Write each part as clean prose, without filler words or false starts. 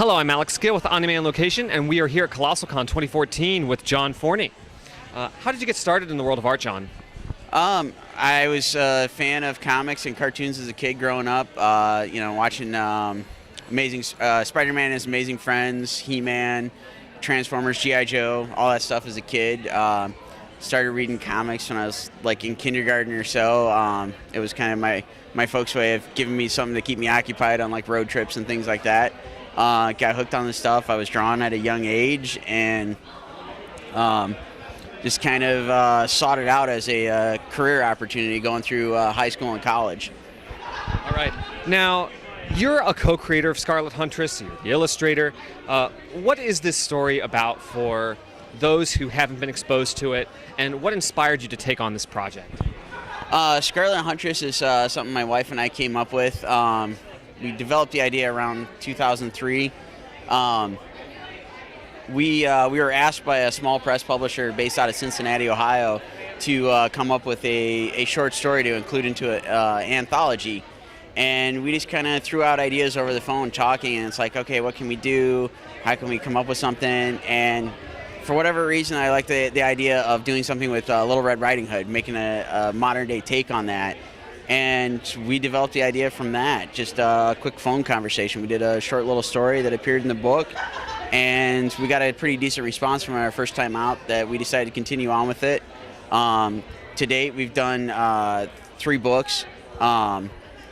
Hello, I'm Alex Gill with On Demand Location, and we are here at Colossalcon 2014 with John Forney. How did you get started in the world of art, John? I was a fan of comics and cartoons as a kid growing up. Watching Amazing Spider-Man and His Amazing Friends, He-Man, Transformers, G.I. Joe, all that stuff as a kid. Started reading comics when I was like in kindergarten or so. It was kind of my folks' way of giving me something to keep me occupied on like road trips and things like that. Got hooked on this stuff. I was drawn at a young age and just kind of sought it out as a career opportunity going through high school and college. All right. Now, you're a co-creator of Scarlet Huntress. You're the illustrator. What is this story about for those who haven't been exposed to it, and what inspired you to take on this project? Scarlet Huntress is something my wife and I came up with. We developed the idea around 2003. We were asked by a small press publisher based out of Cincinnati, Ohio, to come up with a short story to include into an anthology. And we just kind of threw out ideas over the phone talking, and it's like, okay, what can we do? How can we come up with something? And for whatever reason, I like the idea of doing something with Little Red Riding Hood, making a modern-day take on that. And we developed the idea from that, just a quick phone conversation. We did a short little story that appeared in the book, and we got a pretty decent response from our first time out that we decided to continue on with it. To date, we've done 3 books. The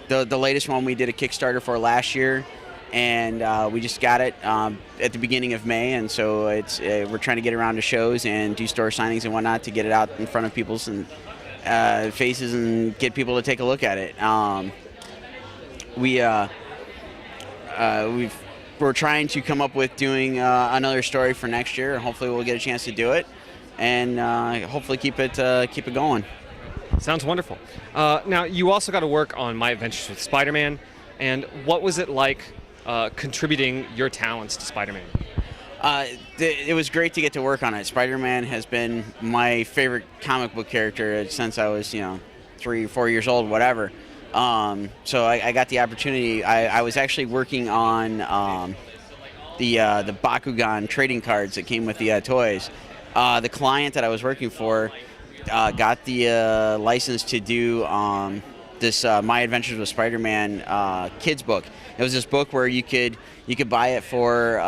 latest one we did a Kickstarter for last year, and we just got it at the beginning of May, and so we're trying to get around to shows and do store signings and whatnot to get it out in front of people's faces and get people to take a look at it. We're trying to come up with doing another story for next year, and hopefully we'll get a chance to do it, and hopefully keep it going. Sounds wonderful. Now, you also got to work on My Adventures with Spider-Man, and what was it like contributing your talents to Spider-Man? It was great to get to work on it. Spider-Man has been my favorite comic book character since I was, 3 or 4 years old, whatever. So I got the opportunity. I was actually working on the Bakugan trading cards that came with the toys. The client that I was working for got the license to do this My Adventures with Spider-Man kids book. It was this book where you could buy it for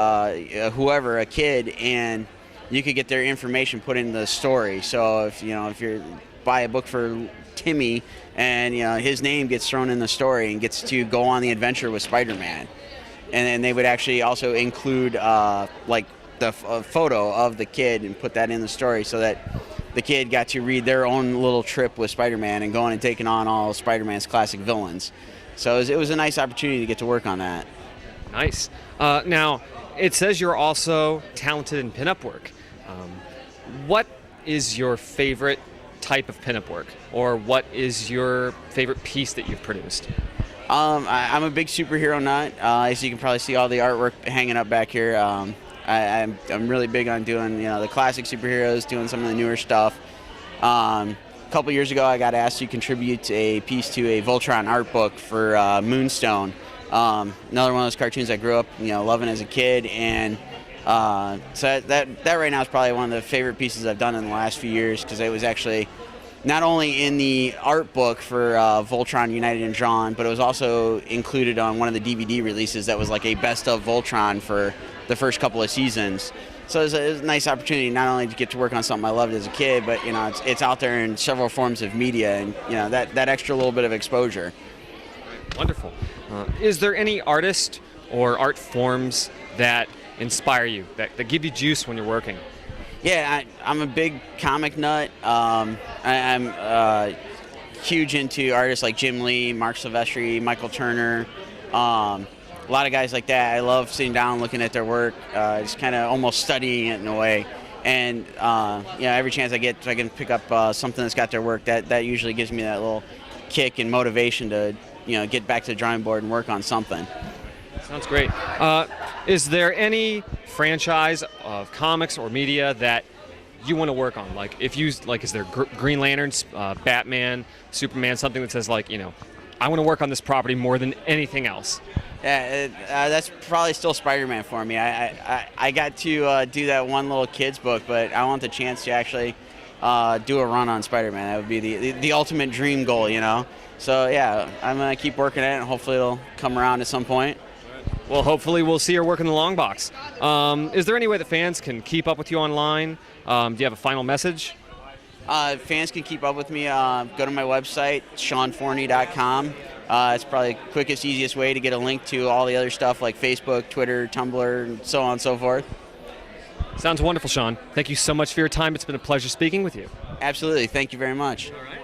whoever, a kid, and you could get their information put in the story. So if you buy a book for Timmy and his name gets thrown in the story and gets to go on the adventure with Spider-Man, and then they would actually also include like the photo of the kid and put that in the story so that the kid got to read their own little trip with Spider-Man and going and taking on all of Spider-Man's classic villains. So it was a nice opportunity to get to work on that. Nice. Now, it says you're also talented in pinup work. What is your favorite type of pinup work, or what is your favorite piece that you've produced? I'm a big superhero nut. As you can probably see all the artwork hanging up back here. I'm really big on doing the classic superheroes, doing some of the newer stuff. A couple years ago, I got asked to contribute a piece to a Voltron art book for Moonstone. Another one of those cartoons I grew up loving as a kid, and so that right now is probably one of the favorite pieces I've done in the last few years, because it was actually not only in the art book for Voltron United and Drawn, but it was also included on one of the DVD releases that was like a best of Voltron for the first couple of seasons. So it was a nice opportunity not only to get to work on something I loved as a kid, but it's out there in several forms of media, and that extra little bit of exposure. Wonderful. Is there any artist or art forms that inspire you, that give you juice when you're working? Yeah, I'm a big comic nut. I'm huge into artists like Jim Lee, Mark Silvestri, Michael Turner. A lot of guys like that. I love sitting down, looking at their work, just kind of almost studying it in a way. And every chance I get, I can pick up something that's got their work. That usually gives me that little kick and motivation to get back to the drawing board and work on something. Sounds great. Is there any franchise of comics or media that you want to work on? Like, is there Green Lanterns, Batman, Superman, something that says I want to work on this property more than anything else? Yeah, that's probably still Spider-Man for me. I got to do that one little kid's book, but I want the chance to actually do a run on Spider-Man. That would be the ultimate dream goal, you know. So yeah, I'm gonna keep working at it, and hopefully it'll come around at some point. Well, hopefully we'll see your work in the long box. Is there any way that fans can keep up with you online? Do you have a final message? Fans can keep up with me. Go to my website, SeanForney.com. It's probably the quickest, easiest way to get a link to all the other stuff like Facebook, Twitter, Tumblr, and so on and so forth. Sounds wonderful, Sean. Thank you so much for your time. It's been a pleasure speaking with you. Absolutely. Thank you very much. All right.